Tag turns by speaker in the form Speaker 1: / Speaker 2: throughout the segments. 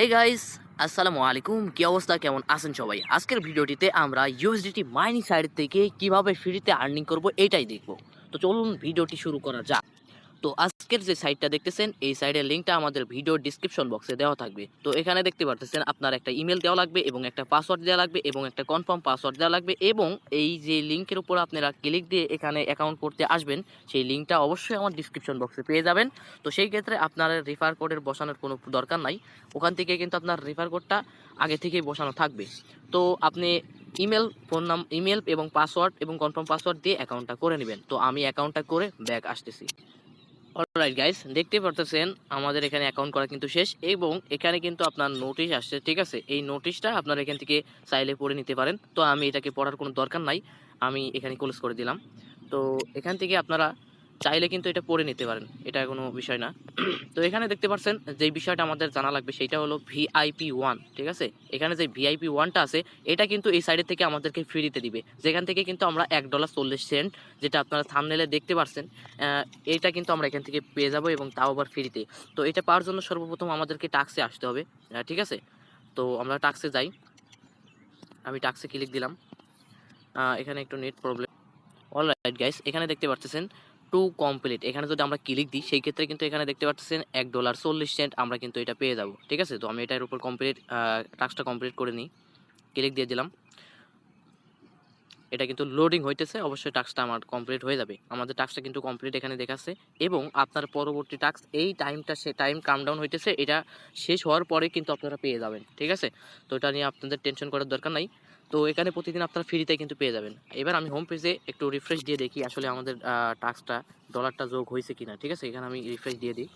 Speaker 1: এই গাইস, আসসালামু আলাইকুম। কি অবস্থা, কেমন আছেন সবাই? আজকের ভিডিওটিতে আমরা ইউএসডিটি মাইনিং সাইট থেকে কিভাবে ফ্রিতে আর্নিং করব এটাই দেখব। তো চলুন ভিডিওটি শুরু করা যাক। তো আজকের যে সাইটটা দেখতেছেন, এই সাইটের লিঙ্কটা আমাদের ভিডিও ডিসক্রিপশন বক্সে দেওয়া থাকবে। তো এখানে দেখতে পারতেছেন আপনার একটা ইমেল দেওয়া লাগবে এবং একটা পাসওয়ার্ড দেওয়া লাগবে এবং একটা কনফার্ম পাসওয়ার্ড দেওয়া লাগবে, এবং এই যে লিঙ্কের উপর আপনারা ক্লিক দিয়ে এখানে অ্যাকাউন্ট করতে আসবেন, সেই লিঙ্কটা অবশ্যই আমার ডিসক্রিপশন বক্সে পেয়ে যাবেন। তো সেই ক্ষেত্রে আপনার রেফার কোডের বসানোর কোনো দরকার নাই। ওখান থেকে কিন্তু আপনার রেফার কোডটা আগে থেকেই বসানো থাকবে। তো আপনি ইমেল এবং পাসওয়ার্ড এবং কনফার্ম পাসওয়ার্ড দিয়ে অ্যাকাউন্টটা করে নেবেন। তো আমি অ্যাকাউন্টটা করে ব্যাক আসতেছি। অলরাইট গাইস, দেখতে পারতেছেন আমাদের এখানে অ্যাকাউন্ট করা কিন্তু শেষ, এবং এখানে কিন্তু আপনার নোটিশ আসছে। ঠিক আছে, এই নোটিশটা আপনারা এখান থেকে চাইলে পড়ে নিতে পারেন। তো আমি এটাকে পড়ার কোনো দরকার নাই, আমি এখানে ক্লোজ করে দিলাম। তো এখান থেকে আপনারা চাইলে কিন্তু এটা পড়ে নিতে পারেন, এটা কোনো বিষয় না। তো এখানে দেখতে পাচ্ছেন যে বিষয়টা আমাদের জানা লাগবে সেটা হলো VIP 1। ঠিক আছে, এখানে যে VIP 1টা আছে, এটা কিন্তু এই সাইডের থেকে আমাদেরকে ফ্রিতে দিবে, যেখান থেকে কিন্তু আমরা $1.40, যেটা আপনারা থাম্বনেলে দেখতে পাচ্ছেন, এইটা কিন্তু আমরা এখান থেকে পেয়ে যাব, এবং তাও আবার ফ্রিতে। তো এটা পাওয়ার জন্য সর্বপ্রথম আমাদেরকে টাক্সে আসতে হবে। ঠিক আছে, তো আমরা টাক্সে যাই। আমি টাক্সে ক্লিক দিলাম। এখানে একটু নেট প্রবলেম। অলরাইট গাইস, এখানে দেখতে পাচ্ছেন টু কমপ্লিট, এখানে যদি আমরা ক্লিক দিই সেই ক্ষেত্রে কিন্তু এখানে দেখতে পাচ্ছেন $1.40 আমরা কিন্তু এটা পেয়ে যাব। ঠিক আছে, তো আমি এটার উপর টাস্কটা কমপ্লিট করে নিই। ক্লিক দিয়ে দিলাম। এটা কিন্তু লোডিং হইতেছে, অবশ্যই টাস্কটা আমার কমপ্লিট হয়ে যাবে। আমাদের টাস্কটা কিন্তু কমপ্লিট এখানে দেখাচ্ছে, এবং আপনার পরবর্তী টাস্ক এই টাইম কাউন্টডাউন হইতেছে, এটা শেষ হওয়ার পরে কিন্তু আপনারা পেয়ে যাবেন। ঠিক আছে, তো এটা নিয়ে আপনাদের টেনশন করার দরকার নাই। তো এখানে প্রতিদিন আপনারা ফ্রিতে কিন্তু পেয়ে যাবেন। এবার আমি হোম পেজে একটু রিফ্রেশ দিয়ে দেখি আসলে আমাদের টাস্কটা ডলারটা যোগ হয়েছে কিনা। ঠিক আছে, এখানে আমি রিফ্রেশ দিয়ে দিই।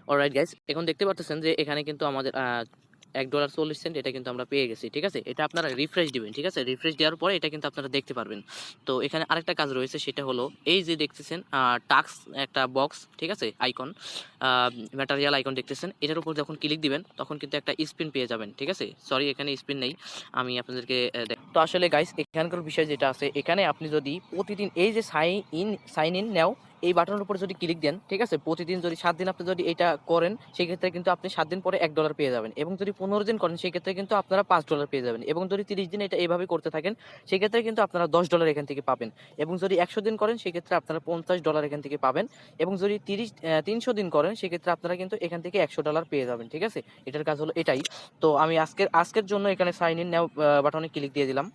Speaker 1: অলরাইট গাইস, এখন দেখতে পাচ্ছেন যে এখানে কিন্তু আমাদের $1.40 এটা কিন্তু আমরা পেয়ে গেছি। ঠিক আছে, এটা আপনারা রিফ্রেশ দিবেন। ঠিক আছে, রিফ্রেশ দেওয়ার পরে এটা কিন্তু আপনারা দেখতে পারবেন। তো এখানে আরেকটা কাজ রয়েছে, সেটা হলো এই যে দেখতেছেন টাস্ক একটা বক্স, ঠিক আছে, আইকন, ম্যাটেরিয়াল আইকন দেখতেছেন, এটার উপর যখন ক্লিক দিবেন তখন কিন্তু একটা স্পিন পেয়ে যাবেন। ঠিক আছে, সরি এখানে স্পিন নেই, আমি আপনাদেরকে তো আসলে গাইস এখানকার বিষয় যেটা আছে, এখানে আপনি যদি প্রতিদিন এই যে সাইন ইন নাও এই বাটনের উপর যদি ক্লিক দেন, ঠিক আছে, প্রতিদিন যদি 7 দিন আপনি যদি এটা করেন, সেই ক্ষেত্রে কিন্তু আপনি 7 দিন পরে $1 পেয়ে যাবেন, এবং যদি 15 দিন করেন সেই ক্ষেত্রে কিন্তু আপনারা $5 পেয়ে যাবেন, এবং যদি 30 দিন এটা এইভাবে করতে থাকেন সেই ক্ষেত্রে কিন্তু আপনারা $10 এখান থেকে পাবেন, এবং যদি 100 দিন করেন সেই ক্ষেত্রে আপনারা $50 এখান থেকে পাবেন, এবং যদি 300 দিন করেন সেই ক্ষেত্রে আপনারা কিন্তু এখান থেকে $100 পেয়ে যাবেন। ঠিক আছে, এটার কাজ হলো এটাই। তো আমি আজকের জন্য এখানে সাইন ইন নাও বাটনে ক্লিক দিয়ে দিলাম।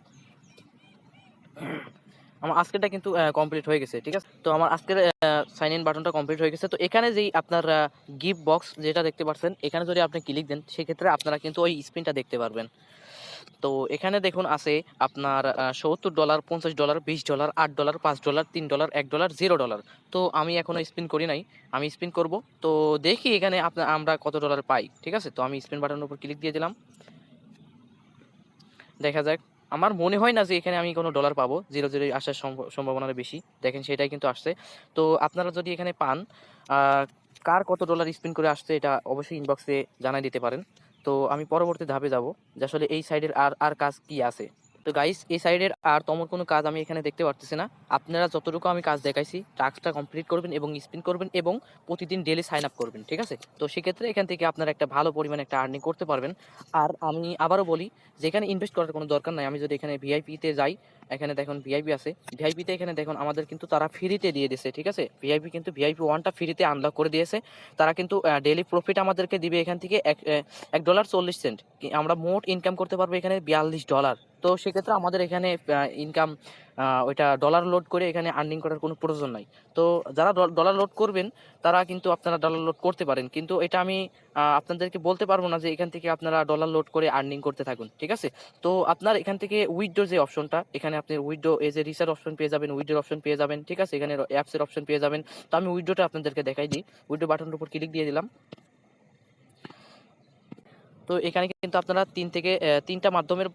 Speaker 1: আমার আজকেরটা কিন্তু কমপ্লিট হয়ে গেছে। ঠিক আছে, তো আমার আজকের সাইন ইন বাটনটা কমপ্লিট হয়ে গেছে। তো এখানে যেই আপনার গিফট বক্স যেটা দেখতে পাচ্ছেন, এখানে যদি আপনি ক্লিক দেন সেক্ষেত্রে আপনারা কিন্তু ওই স্পিনটা দেখতে পারবেন। তো এখানে দেখুন আছে আপনার $70, $50, $20, $8, $5, $3, $1, $0। তো আমি এখনো স্পিন করি নাই, আমি স্পিন করব। তো দেখি এখানে আমরা কত ডলার পাই। ঠিক আছে, তো আমি স্পিন বাটনের উপর ক্লিক দিয়ে দিলাম। দেখা যাক। আমার মনে হয় না যে এখানে আমি কোনো ডলার পাবো, 0 আসার সম্ভাবনাটা বেশি। দেখেন সেটাই কিন্তু আসছে। তো আপনারা যদি এখানে পান, কার কত ডলার স্পিন করে আসছে এটা অবশ্যই ইনবক্সে জানাই দিতে পারেন। তো আমি পরবর্তী ধাপে যাব যে আসলে এই সাইডের আর আর কাজ কি আছে। তো গাইস, এই সাইডের আর তেমন কোনো কাজ আমি এখানে দেখতে পারতেছি না। আপনারা যতটুকু আমি কাজ দেখাইছি, টাস্কটা কমপ্লিট করবেন এবং স্পিন করবেন এবং প্রতিদিন ডেলি সাইন আপ করবেন। ঠিক আছে, তো সেক্ষেত্রে এখান থেকে আপনারা একটা ভালো পরিমাণে একটা আর্নিং করতে পারবেন। আর আমি আবারও বলি, যেখানে ইনভেস্ট করার কোনো দরকার নাই। আমি যদি এখানে ভিআইপিতে যাই, এখানে দেখুন ভিআইপি আছে, ভিআইপিতে এখানে দেখুন আমাদের কিন্তু তারা ফ্রিতে দিয়ে দিয়েছে। ঠিক আছে, ভিআইপি কিন্তু VIP 1টা ফ্রিতে আনলক করে দিয়েছে। তারা কিন্তু ডেলি প্রফিট আমাদেরকে দিবে এখান থেকে $1.40। আমরা মোট ইনকাম করতে পারবো এখানে $42। তো সেক্ষেত্রে আমাদের এখানে ইনকাম ওইটা ডলার লোড করে এখানে আর্নিং করার কোনো প্রয়োজন নাই। তো যারা ডলার লোড করবেন তারা কিন্তু আপনারা ডলার লোড করতে পারেন, কিন্তু এটা আমি আপনাদেরকে বলতে পারবো না যে এখান থেকে আপনারা ডলার লোড করে আর্নিং করতে থাকুন। ঠিক আছে, তো আপনার এখান থেকে উইথড্র যে অপশনটা, এখানে আপনি withdraw as a research option পেয়ে যাবেন, উইথড্র অপশন পেয়ে যাবেন। ঠিক আছে, এখানে অ্যাপসের অপশন পেয়ে যাবেন। তো আমি উইথড্রটা আপনাদেরকে দেখাই দিই। উইথড্র বাটনের উপর ক্লিক দিয়ে দিলাম। তো এখানে কিন্তু আপনারা তিনটা মাধ্যমের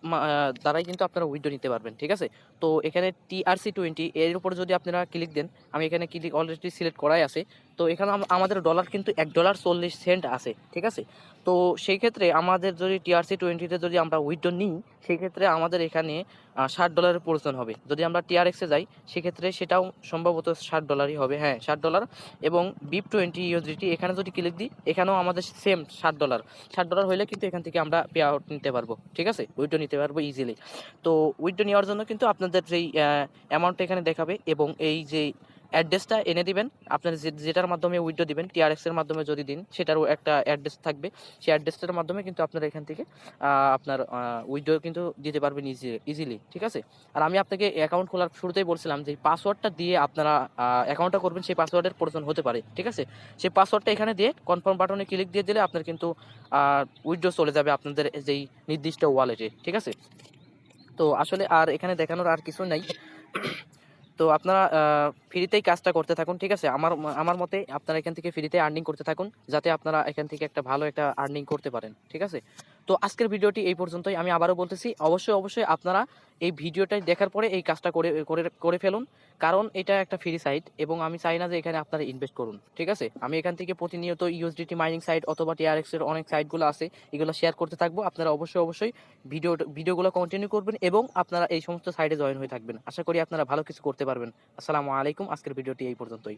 Speaker 1: দ্বারাই কিন্তু আপনারা উইথড্র নিতে পারবেন। ঠিক আছে, তো এখানে TRC20 এর উপর যদি আপনারা ক্লিক দেন, আমি এখানে ক্লিক অলরেডি সিলেক্ট করাই আছে। তো এখানে আমাদের ডলার কিন্তু $1.40 আছে, ঠিক আছে। তো সেই ক্ষেত্রে আমাদের যদি TRC20 যদি আমরা উইথড্র নিই, সেই ক্ষেত্রে আমাদের এখানে $60 প্রয়োজন হবে। যদি আমরা TRX যাই সেক্ষেত্রে সেটাও সম্ভবত $60 হবে, হ্যাঁ $60। এবং BIP20 USDT এখানে যদি ক্লিক দিই, এখানেও আমাদের সেম $60 হলে কিন্তু এখান থেকে আমরা পে আউট নিতে পারবো, ঠিক আছে, উইথড্র নিতে পারবো ইজিলি। তো উইথড্র নেওয়ার জন্য কিন্তু আপনাদের যেই অ্যামাউন্টটা এখানে দেখাবে এবং এই যে অ্যাড্রেসটা এনে দিবেন, আপনার যেটার মাধ্যমে উইথড্র দিবেন, TRX এর মাধ্যমে যদি দিন সেটারও একটা অ্যাড্রেস থাকবে। সেই অ্যাড্রেসটার মাধ্যমে কিন্তু আপনারা এখান থেকে আপনার উইথড্র কিন্তু দিতে পারবেন ইজিলি, ঠিক আছে। আর আমি আপনাকে অ্যাকাউন্ট খোলার শুরুতেই বলছিলাম যে পাসওয়ার্ডটা দিয়ে আপনারা অ্যাকাউন্টটা করবেন, সেই পাসওয়ার্ডের প্রয়োজন হতে পারে, ঠিক আছে। সেই পাসওয়ার্ডটা এখানে দিয়ে কনফার্ম বাটনে ক্লিক দিয়ে দিলে আপনার কিন্তু উইথড্র চলে যাবে আপনাদের যেই নির্দিষ্ট ওয়ালেটে, ঠিক আছে। তো আসলে আর এখানে দেখানোর আর কিছু নাই। তো আপনারা ফ্রিতেই কাজটা করতে থাকুন, ঠিক আছে। আমার মতে আপনারা এখান থেকে ফ্রিতে আর্নিং করতে থাকুন, যাতে আপনারা এখান থেকে একটা ভালো একটা আর্নিং করতে পারেন, ঠিক আছে। তো আজকের ভিডিওটি এই পর্যন্তই। আমি আবারও বলতেছি, অবশ্যই আপনারা এই ভিডিওটা দেখার পরে এই কাজটা করে করে করে ফেলুন, কারণ এটা একটা ফ্রি সাইট এবং আমি চাই না যে এখানে আপনারা ইনভেস্ট করুন, ঠিক আছে। আমি এখান থেকে প্রতিনিয়ত USDT মাইনিং সাইট অথবা TRX এর অনেক সাইটগুলো আছে, এগুলো শেয়ার করতে থাকবো। আপনারা অবশ্যই ভিডিওগুলো কন্টিনিউ করবেন এবং আপনারা এই সমস্ত সাইটে জয়েন হয়ে থাকবেন। আশা করি আপনারা ভালো কিছু করতে পারবেন। আসসালামু আলাইকুম। আজকের ভিডিওটি এই পর্যন্তই।